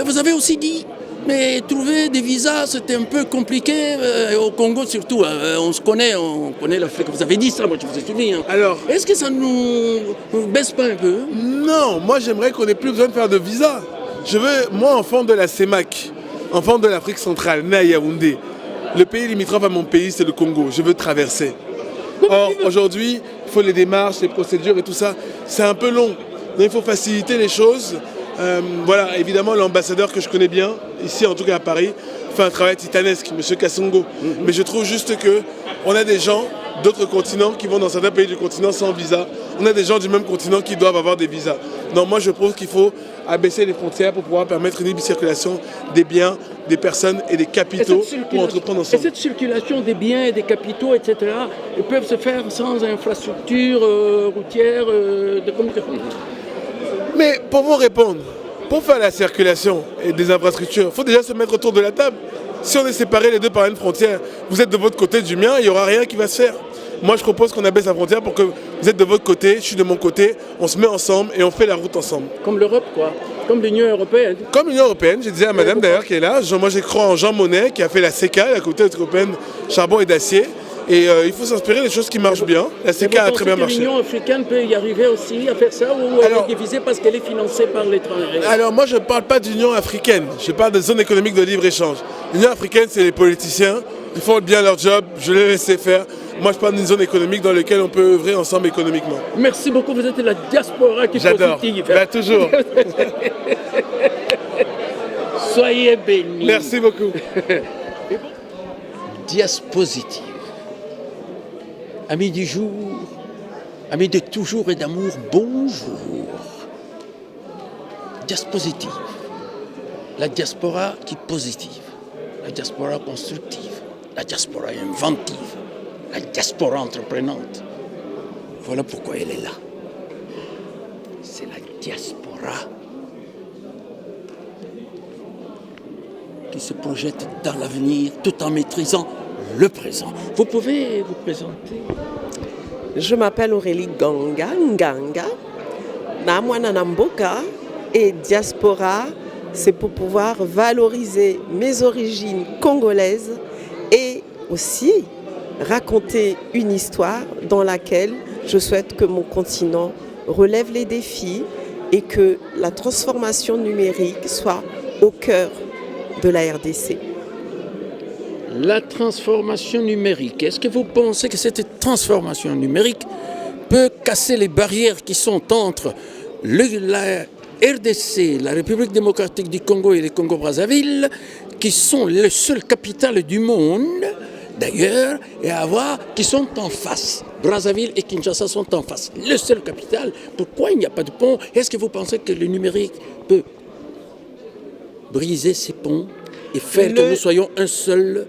Vous avez aussi dit, mais trouver des visas, c'était un peu compliqué, au Congo surtout. On se connaît, on connaît l'Afrique. Vous avez dit ça, moi je vous ai souvenir. Alors, est-ce que ça nous baisse pas un peu? Non, moi j'aimerais qu'on n'ait plus besoin de faire de visa. Je veux, moi, enfant de la CEMAC, enfant de l'Afrique centrale, né à Yaoundé, le pays limitrophe à mon pays, c'est le Congo. Je veux traverser. Or, aujourd'hui, il faut les démarches, les procédures et tout ça. C'est un peu long. Donc, il faut faciliter les choses. Voilà, évidemment, l'ambassadeur que je connais bien, ici en tout cas à Paris, fait un travail titanesque, M. Kassongo. Mais je trouve juste qu'on a des gens d'autres continents qui vont dans certains pays du continent sans visa. On a des gens du même continent qui doivent avoir des visas. Donc moi, je pense qu'il faut abaisser les frontières pour pouvoir permettre une libre circulation des biens, des personnes et des capitaux pour entreprendre ensemble. Et cette circulation des biens et des capitaux, etc., ils peuvent se faire sans infrastructure routière de communication. Mais pour vous répondre, pour faire la circulation et des infrastructures, il faut déjà se mettre autour de la table. Si on est séparés les deux par une frontière, vous êtes de votre côté du mien, il n'y aura rien qui va se faire. Moi, je propose qu'on abaisse la frontière pour que vous êtes de votre côté, je suis de mon côté, on se met ensemble et on fait la route ensemble. Comme l'Europe, quoi. Comme l'Union européenne. Comme l'Union européenne, j'ai dit à madame d'ailleurs qui est là, moi j'ai cru en Jean Monnet qui a fait la CECA, la communauté européenne charbon et d'acier. Et il faut s'inspirer des choses qui marchent bien. La CECA a très bien marché. L'Union africaine peut y arriver aussi à faire ça ou elle est divisée parce qu'elle est financée par l'étranger? Alors moi je ne parle pas d'Union africaine, je parle de zone économique de libre-échange. L'Union africaine c'est les politiciens, ils font bien leur job, je les laisse faire. Moi je parle d'une zone économique dans laquelle on peut œuvrer ensemble économiquement. Merci beaucoup, vous êtes la diaspora qui est positive. J'adore, toujours. Soyez bénis. Merci beaucoup. Diaspositive. amis du jour, amis de toujours et d'amour, bonjour. Diaspositive. La diaspora qui est positive, la diaspora constructive, la diaspora inventive, la diaspora entreprenante. Voilà pourquoi elle est là. C'est la diaspora qui se projette dans l'avenir tout en maîtrisant le présent. Vous pouvez vous présenter? Je m'appelle Aurélie Nganga, Namwana Namboka, et diaspora, c'est pour pouvoir valoriser mes origines congolaises et aussi raconter une histoire dans laquelle je souhaite que mon continent relève les défis et que la transformation numérique soit au cœur de la RDC. La transformation numérique, est-ce que vous pensez que cette transformation numérique peut casser les barrières qui sont entre la RDC, la République démocratique du Congo et le Congo-Brazzaville, qui sont les seules capitales du monde, d'ailleurs, et à voir qui sont en face. Brazzaville et Kinshasa sont en face. Les seules capitales. Pourquoi il n'y a pas de pont? Est-ce que vous pensez que le numérique peut briser ces ponts et faire que nous soyons un seul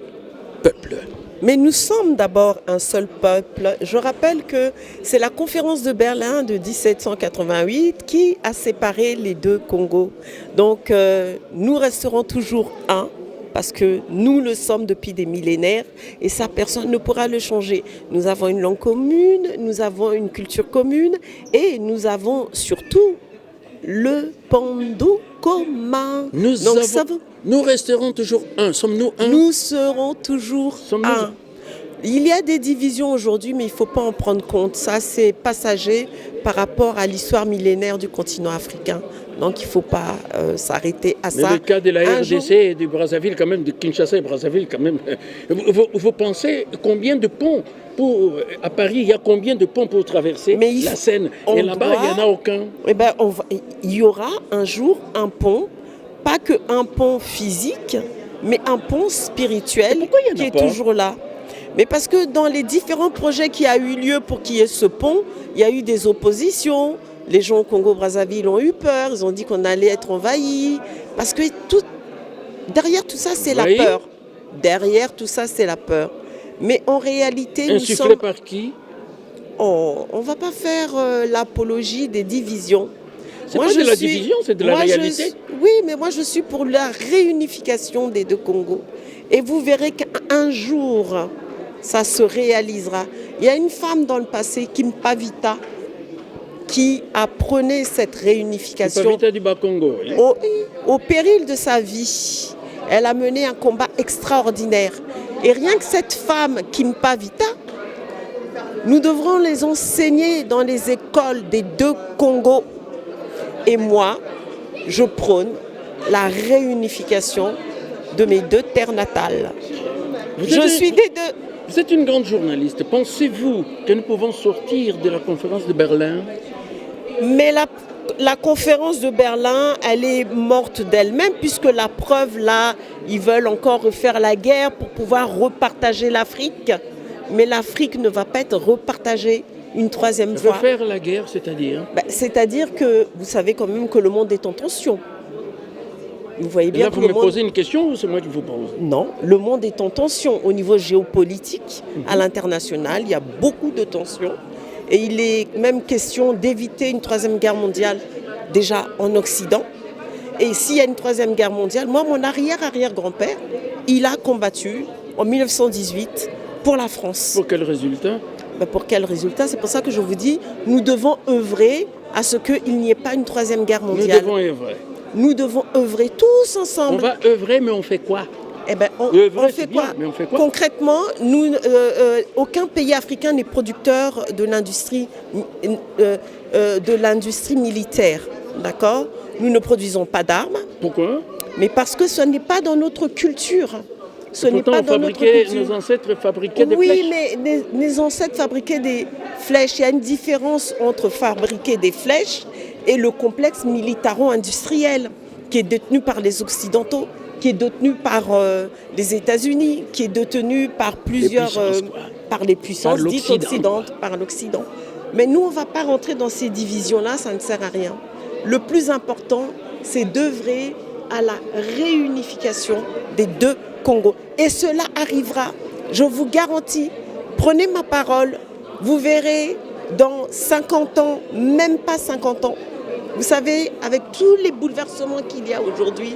peuple? Mais nous sommes d'abord un seul peuple. Je rappelle que c'est la conférence de Berlin de 1788 qui a séparé les deux Congos. Donc nous resterons toujours un, parce que nous le sommes depuis des millénaires et ça, personne ne pourra le changer. Nous avons une langue commune, nous avons une culture commune et nous avons surtout le Pando commun. Nous resterons toujours un. Sommes-nous un? Nous serons toujours un. Il y a des divisions aujourd'hui, mais il ne faut pas en prendre compte. Ça, c'est passager par rapport à l'histoire millénaire du continent africain. Donc, il ne faut pas s'arrêter à ça. Mais le cas de la RDC et du Brazzaville, quand même, de Kinshasa et Brazzaville, quand même. Vous pensez combien de ponts à Paris, il y a combien de ponts pour traverser la Seine? Et là-bas, il n'y en a aucun. Eh ben, il y aura un jour un pont. Pas qu'un pont physique, mais un pont spirituel qui est toujours là. Mais parce que dans les différents projets qui a eu lieu pour qu'il y ait ce pont, il y a eu des oppositions. Les gens au Congo-Brazzaville ont eu peur, ils ont dit qu'on allait être envahis. Parce que derrière tout ça, c'est la peur. Derrière tout ça, c'est la peur. Mais en réalité, insufflé par qui? On ne va pas faire l'apologie des divisions. C'est pas de la division, c'est de la réalité. Oui, mais moi je suis pour la réunification des deux Congos. Et vous verrez qu'un jour, ça se réalisera. Il y a une femme dans le passé, Kimpa Vita, qui a prôné cette réunification. Kimpa Vita du Bas-Congo. Oui. Au péril de sa vie. Elle a mené un combat extraordinaire. Et rien que cette femme, Kimpa Vita, nous devrons les enseigner dans les écoles des deux Congos. Et moi, je prône la réunification de mes deux terres natales. Je suis des deux. Vous êtes une grande journaliste. Pensez-vous que nous pouvons sortir de la conférence de Berlin? Mais la conférence de Berlin, elle est morte d'elle-même, puisque la preuve, là, ils veulent encore refaire la guerre pour pouvoir repartager l'Afrique. Mais l'Afrique ne va pas être repartagée une troisième fois. Refaire la guerre, c'est-à-dire? C'est-à-dire que vous savez quand même que le monde est en tension. Vous voyez bien. Et là, vous me posez une question ou c'est moi qui vous pose? Non, le monde est en tension au niveau géopolitique, à l'international. Il y a beaucoup de tensions. Et il est même question d'éviter une troisième guerre mondiale déjà en Occident. Et s'il y a une troisième guerre mondiale, moi, mon arrière-arrière-grand-père, il a combattu en 1918 pour la France. Pour quel résultat? Pour quel résultat? C'est pour ça que je vous dis, nous devons œuvrer à ce qu'il n'y ait pas une troisième guerre mondiale. Nous devons œuvrer. Nous devons œuvrer tous ensemble. On va œuvrer, mais on fait quoi? On fait quoi? Mais on fait quoi? Concrètement, aucun pays africain n'est producteur de l'industrie militaire. D'accord? Nous ne produisons pas d'armes. Pourquoi? Mais parce que ce n'est pas dans notre culture. Ce n'est pas dans notre culture. Nos ancêtres fabriquaient des flèches. Oui, mais les ancêtres fabriquaient des flèches. Il y a une différence entre fabriquer des flèches et le complexe militaro-industriel qui est détenu par les Occidentaux. qui est détenu par les États-Unis, qui est détenu par plusieurs, par les puissances dites occidentales, par l'Occident. Mais nous, on ne va pas rentrer dans ces divisions-là, ça ne sert à rien. Le plus important, c'est d'œuvrer à la réunification des deux Congos. Et cela arrivera, je vous garantis, prenez ma parole, vous verrez dans 50 ans, même pas 50 ans, vous savez, avec tous les bouleversements qu'il y a aujourd'hui,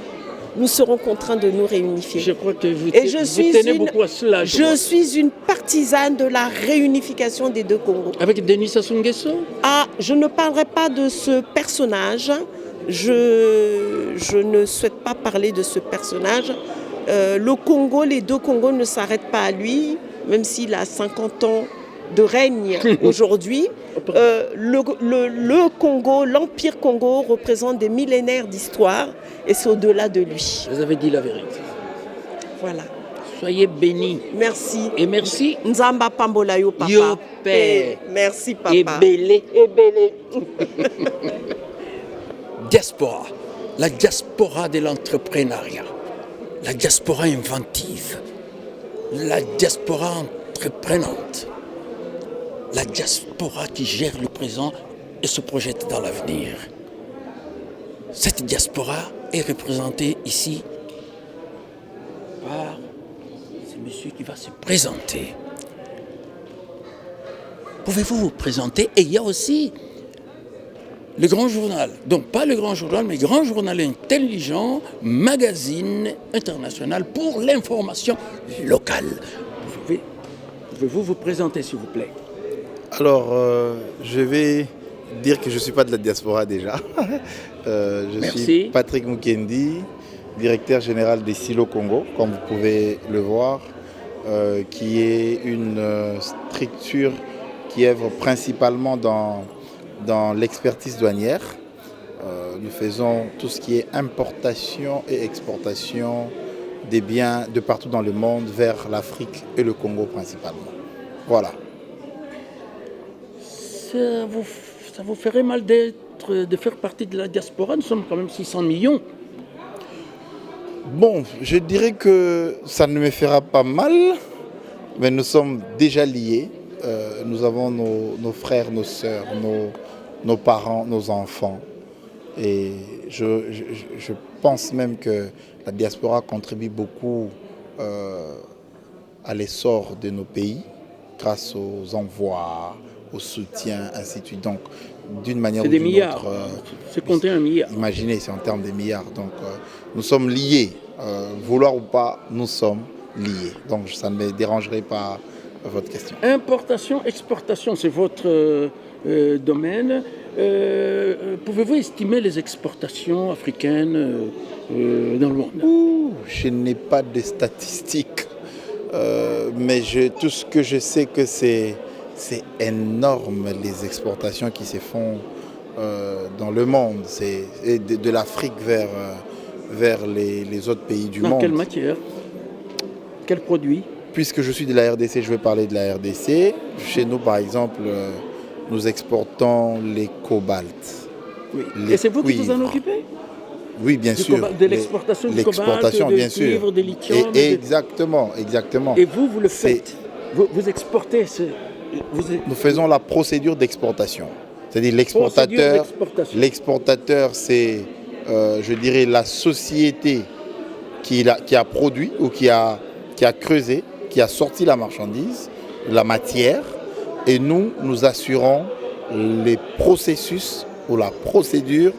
nous serons contraints de nous réunifier. Je crois que vous tenez beaucoup à cela. Je suis une partisane de la réunification des deux Congos. Avec Denis Sassou Nguesso ? Ah, je ne parlerai pas de ce personnage. Je ne souhaite pas parler de ce personnage. Le Congo, les deux Congos ne s'arrêtent pas à lui, même s'il a 50 ans de règne aujourd'hui. Le Congo, l'Empire Congo représente des millénaires d'histoire et c'est au-delà de lui. Vous avez dit la vérité. Voilà. Soyez bénis. Merci. Et merci. Nzamba Pambola yo papa. Yo père. Merci papa. Et belé. Diaspora. La diaspora de l'entrepreneuriat. La diaspora inventive. La diaspora entreprenante. La diaspora qui gère le présent et se projette dans l'avenir. Cette diaspora est représentée ici par ce monsieur qui va se présenter. Pouvez-vous vous présenter? Et il y a aussi le grand journal, donc pas le grand journal, mais grand journal intelligent, magazine international pour l'information locale. Pouvez-vous vous présenter, s'il vous plaît? Alors, je vais dire que je ne suis pas de la diaspora déjà. Je suis Patrick Mukendi, directeur général des Silos Congo, comme vous pouvez le voir, qui est une structure qui œuvre principalement dans l'expertise douanière. Nous faisons tout ce qui est importation et exportation des biens de partout dans le monde vers l'Afrique et le Congo principalement. Voilà. Ça vous ferait mal de faire partie de la diaspora? Nous sommes quand même 600 millions. Bon, je dirais que ça ne me fera pas mal, mais nous sommes déjà liés. Nous avons nos frères, nos sœurs, nos parents, nos enfants. Et je pense même que la diaspora contribue beaucoup à l'essor de nos pays grâce aux envois, au soutien, ainsi de suite. Donc, d'une manière ou d'une autre... C'est compté un milliard. Imaginez, c'est en termes de milliards. Donc, nous sommes liés. Vouloir ou pas, nous sommes liés. Donc, ça ne me dérangerait pas votre question. Importation, exportation, c'est votre domaine. Pouvez-vous estimer les exportations africaines dans le monde? Je n'ai pas de statistiques. Mais tout ce que je sais que c'est énorme les exportations qui se font dans le monde. C'est de l'Afrique vers les autres pays du monde. Dans quelle matière? Quels produits? Puisque je suis de la RDC, je vais parler de la RDC. Chez nous, par exemple, nous exportons les cobaltes. Oui. Et c'est vous qui vous en occupez? Oui, bien sûr. De l'exportation du cobalt, bien de cuivre, de lithium. Exactement. Et vous le faites. Vous exportez Nous faisons la procédure d'exportation. C'est-à-dire l'exportateur, c'est, je dirais, la société qui a produit ou qui a creusé, qui a sorti la marchandise, la matière, et nous assurons les processus ou la procédure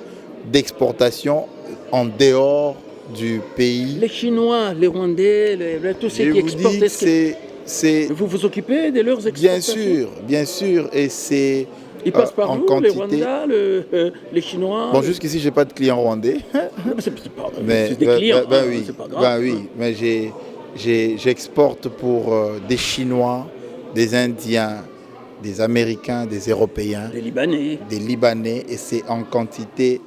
d'exportation en dehors du pays. Les Chinois, les Rwandais, tous ceux qui exportent, vous vous occupez de leurs exportations? Bien sûr, et c'est ils passent par en vous, quantité. Les Rwandais, les Chinois. Bon, jusqu'ici, j'ai pas de clients rwandais. C'est des clients. C'est pas grave. Oui, mais j'exporte pour des Chinois, des Indiens, des Américains, des Européens, des Libanais, et c'est en quantité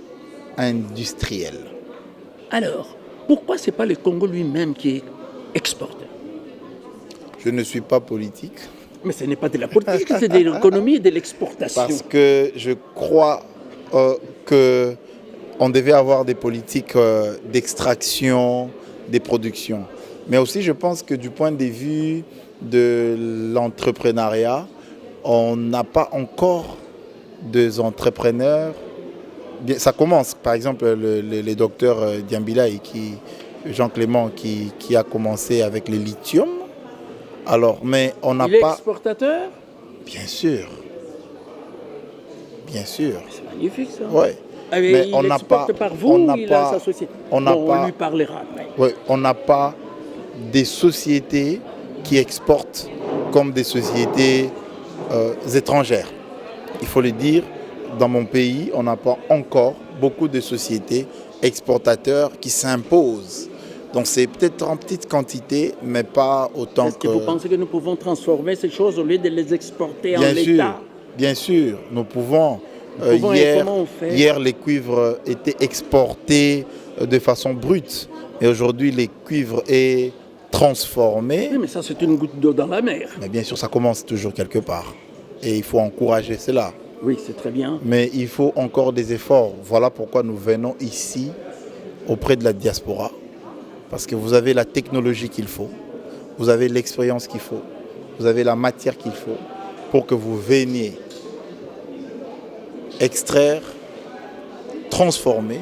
industrielle. Alors, pourquoi c'est pas le Congo lui-même qui exporte? Je ne suis pas politique. Mais ce n'est pas de la politique, c'est de l'économie et de l'exportation. Parce que je crois qu'on devait avoir des politiques d'extraction, des productions. Mais aussi, je pense que du point de vue de l'entrepreneuriat, on n'a pas encore des entrepreneurs. Ça commence, par exemple, le docteur Diambila et Jean Clément qui a commencé avec le lithium. Alors, mais on n'a pas... Il est exportateur? Bien sûr. Bien sûr. C'est magnifique ça. Ouais. Mais on n'a pas... par vous ou il a sa société? On lui parlera. Oui, on n'a pas des sociétés qui exportent comme des sociétés étrangères. Il faut le dire, dans mon pays, on n'a pas encore beaucoup de sociétés exportateurs qui s'imposent. Donc c'est peut-être en petite quantité, mais pas autant que... Est-ce que vous pensez que nous pouvons transformer ces choses au lieu de les exporter en l'état? Bien sûr, nous pouvons. Hier, les cuivres étaient exportés de façon brute. Et aujourd'hui, les cuivres est transformé. Oui, mais ça, c'est une goutte d'eau dans la mer. Mais bien sûr, ça commence toujours quelque part. Et il faut encourager cela. Oui, c'est très bien. Mais il faut encore des efforts. Voilà pourquoi nous venons ici, auprès de la diaspora. Parce que vous avez la technologie qu'il faut. Vous avez l'expérience qu'il faut. Vous avez la matière qu'il faut pour que vous veniez extraire, transformer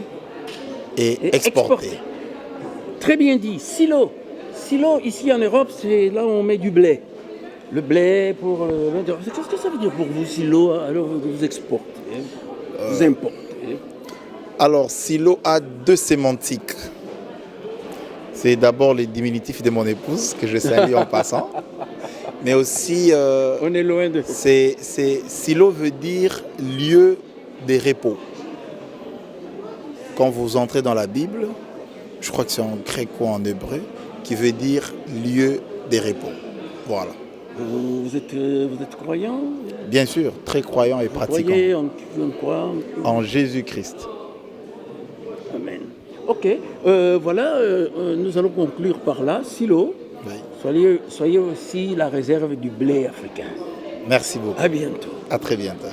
et exporter. Très bien dit. Silo. Silo, ici en Europe, c'est là où on met du blé. Le blé pour... Qu'est-ce que ça veut dire pour vous, silo? Alors vous exportez, vous importez. Alors, silo a deux sémantiques. C'est d'abord les diminutifs de mon épouse, que je salue en passant. Mais aussi... on est loin de... Silo veut dire lieu de repos. Quand vous entrez dans la Bible, je crois que c'est en grec ou en hébreu, qui veut dire lieu de repos. Voilà. Vous êtes croyant? Bien sûr, très croyant et pratiquant. Croyez en quoi? En Jésus-Christ. Amen. Ok, voilà, nous allons conclure par là. Silo, oui. soyez aussi la réserve du blé africain. Merci beaucoup. À bientôt. À très bientôt.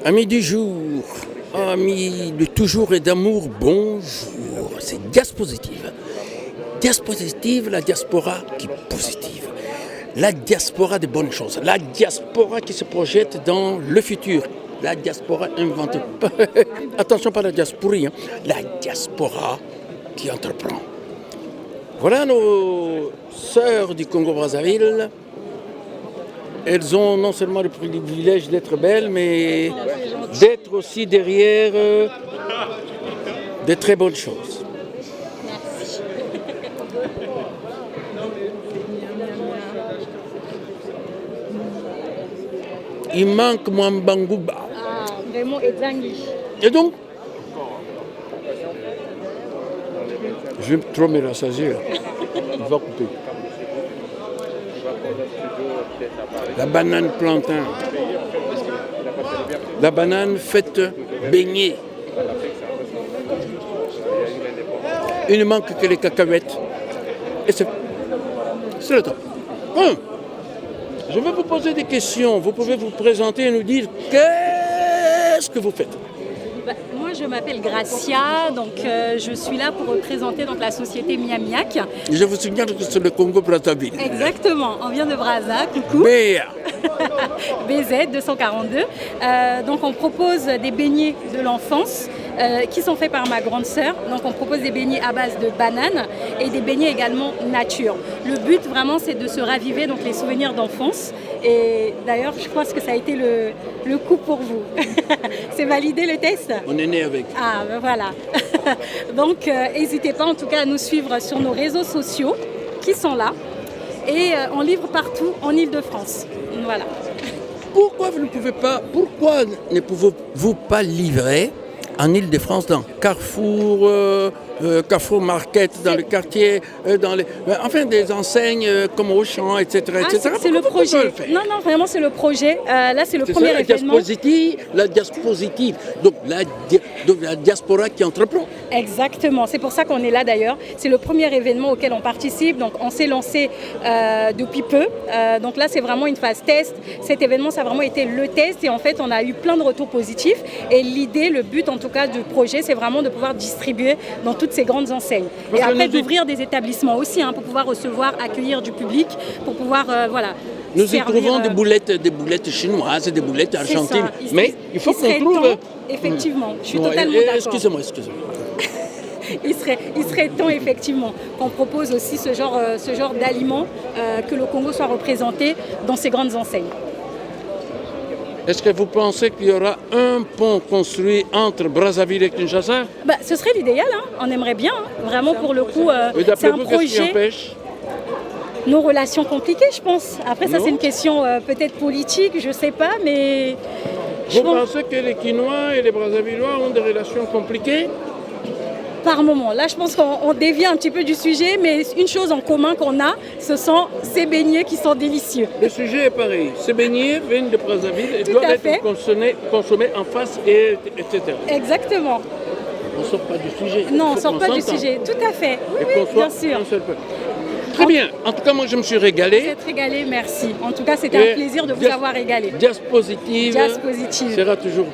Amis du jour, amis de toujours et d'amour, bonjour. C'est Diaspositive. Diaspositive, la diaspora qui est positive. La diaspora des bonnes choses. La diaspora qui se projette dans le futur. La diaspora invente. Attention, pas la diasporie, hein. La diaspora qui entreprend. Voilà nos sœurs du Congo-Brazzaville. Elles ont non seulement le privilège d'être belles, mais d'être aussi derrière de très bonnes choses. Merci. Il manque Mwambangouba. Ah, vraiment, Edzangi. Et donc, je vais trop me rassasier. Il va couper. La banane plantain. La banane faite baignée. Il ne manque que les cacahuètes. Et c'est le temps. Je vais vous poser des questions. Vous pouvez vous présenter et nous dire qu'est-ce que vous faites. Moi, je m'appelle Gracia, donc je suis là pour représenter donc, la société Miamiac. Je vous signale que c'est le Congo-Brazzaville. Exactement, on vient de Brazza, coucou. BZ 242. Donc on propose des beignets de l'enfance qui sont faits par ma grande sœur. Donc on propose des beignets à base de bananes et des beignets également nature. Le but vraiment c'est de se raviver donc les souvenirs d'enfance. Et d'ailleurs je pense que ça a été le coup pour vous. C'est validé le test? On est né avec. Ah ben voilà. Donc n'hésitez pas en tout cas à nous suivre sur nos réseaux sociaux qui sont là. Et on livre partout en Ile-de-France. Voilà. Pourquoi ne pouvez-vous pas livrer en Ile-de-France dans Carrefour, Carrefour Market, dans le quartier, enfin des enseignes comme Auchan, etc. etc. C'est le projet. Non, vraiment c'est le projet. Là c'est le premier événement. La diapositive, donc la diaspora qui entreprend. Exactement, c'est pour ça qu'on est là d'ailleurs. C'est le premier événement auquel on participe. Donc on s'est lancé depuis peu. Donc là c'est vraiment une phase test. Cet événement ça a vraiment été le test et en fait on a eu plein de retours positifs. Et l'idée, le but en tout cas du projet, c'est vraiment de pouvoir distribuer dans toutes toutes ces grandes enseignes. Et après d'ouvrir des établissements aussi, pour pouvoir recevoir, accueillir du public, pour pouvoir nous y trouvons des boulettes chinoises, des boulettes argentines. Mais il faut qu'on trouve... Effectivement, je suis totalement d'accord. Excusez-moi. Il serait temps effectivement qu'on propose aussi ce genre d'aliments, que le Congo soit représenté dans ces grandes enseignes. Est-ce que vous pensez qu'il y aura un pont construit entre Brazzaville et Kinshasa? Ce serait l'idéal, on aimerait bien, vraiment pour le coup, c'est un projet. Qu'est-ce qui empêche? Nos relations compliquées, je pense. Après, ça c'est une question peut-être politique, je ne sais pas, mais... Vous pensez que les Quinois et les Brazzavillois ont des relations compliquées? Par moment. Là, je pense qu'on dévie un petit peu du sujet, mais une chose en commun qu'on a, ce sont ces beignets qui sont délicieux. Le sujet est pareil. Ces beignets viennent de Brazzaville et doivent être consommés en face, etc. Exactement. On ne sort pas du sujet. Non, on ne sort pas du sujet. Tout à fait. Oui, bien sûr. Très bien. En tout cas, moi, je me suis régalé. Vous êtes régalé, merci. En tout cas, c'était un plaisir de vous avoir régalé. Jazz Positive sera toujours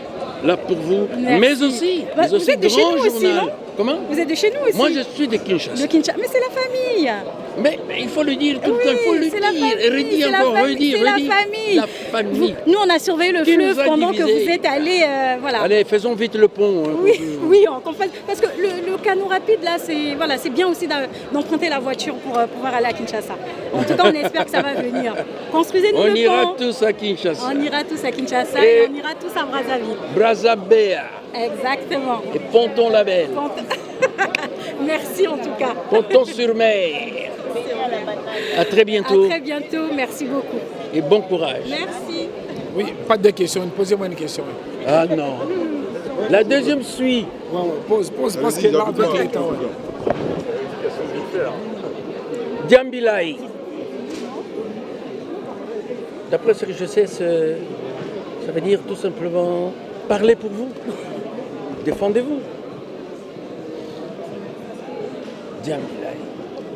là pour vous. Merci. Mais aussi, vous êtes de chez nous aussi, non? Comment? Vous êtes de chez nous aussi? Moi, je suis de Kinshasa. Mais c'est la famille. Mais il faut le dire tout le temps, il faut le dire. C'est la famille. La famille. Nous, on a surveillé le fleuve pendant que vous êtes allés. Voilà. Allez, faisons vite le pont. Oui, parce que le canot rapide, là, c'est bien aussi d'emprunter la voiture pour pouvoir aller à Kinshasa. En tout cas, on espère que ça va venir. Construisez-nous le pont. On ira tous à Kinshasa. On ira tous à Kinshasa et on ira tous à Brazzaville. Brazzaville. Exactement. Et Ponton-la-Belle. Merci en tout cas. Ponton-sur-Mer. À très bientôt. À très bientôt, merci beaucoup. Et bon courage. Merci. Oui, pas de questions, posez-moi une question. Ah non. La deuxième suit. Pose, parce que là, avec les temps. Diambilai. D'après ce que je sais, ça veut dire tout simplement parlez pour vous. Défendez-vous. Diambilai.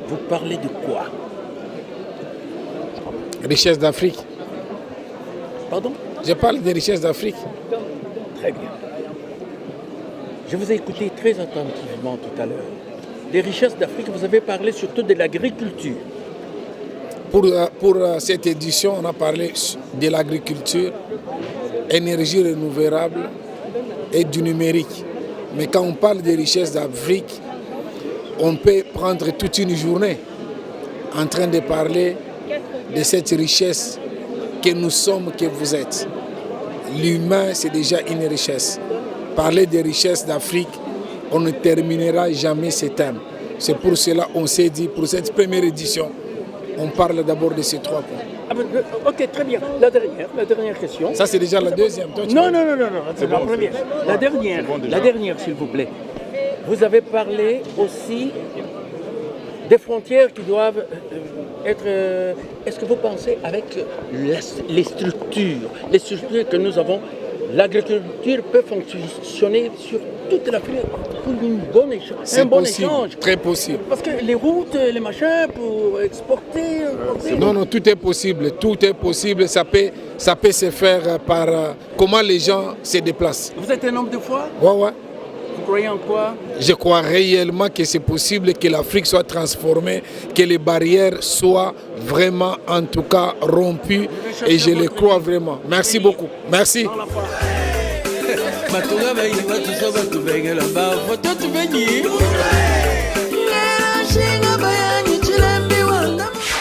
Vous parlez de quoi? Richesse d'Afrique. Pardon? Je parle des richesses d'Afrique. Très bien. Je vous ai écouté très attentivement tout à l'heure. Des richesses d'Afrique, vous avez parlé surtout de l'agriculture. Pour cette édition, on a parlé de l'agriculture, énergie renouvelable et du numérique. Mais quand on parle des richesses d'Afrique, on peut prendre toute une journée en train de parler de cette richesse que nous sommes, que vous êtes. L'humain, c'est déjà une richesse. Parler des richesses d'Afrique, on ne terminera jamais ce thème. C'est pour cela qu'on s'est dit, pour cette première édition, on parle d'abord de ces 3 points. Ok, très bien. La dernière question. Ça, c'est déjà la deuxième. Toi, non, c'est la première. La dernière, s'il vous plaît. Vous avez parlé aussi des frontières qui doivent être... Est-ce que vous pensez avec les structures que nous avons, l'agriculture peut fonctionner sur toute l'Afrique pour un bon échange? Très possible. Parce que les routes, les machins pour exporter... Non, tout est possible. Tout est possible. Ça peut se faire par comment les gens se déplacent. Vous êtes un homme de foi? Ouais. Vous croyez en quoi? Je crois réellement que c'est possible que l'Afrique soit transformée, que les barrières soient vraiment, en tout cas, rompues. Et je le crois vraiment. Merci beaucoup. Merci. Batuga benyi batuso batubengela ba foto tubenyi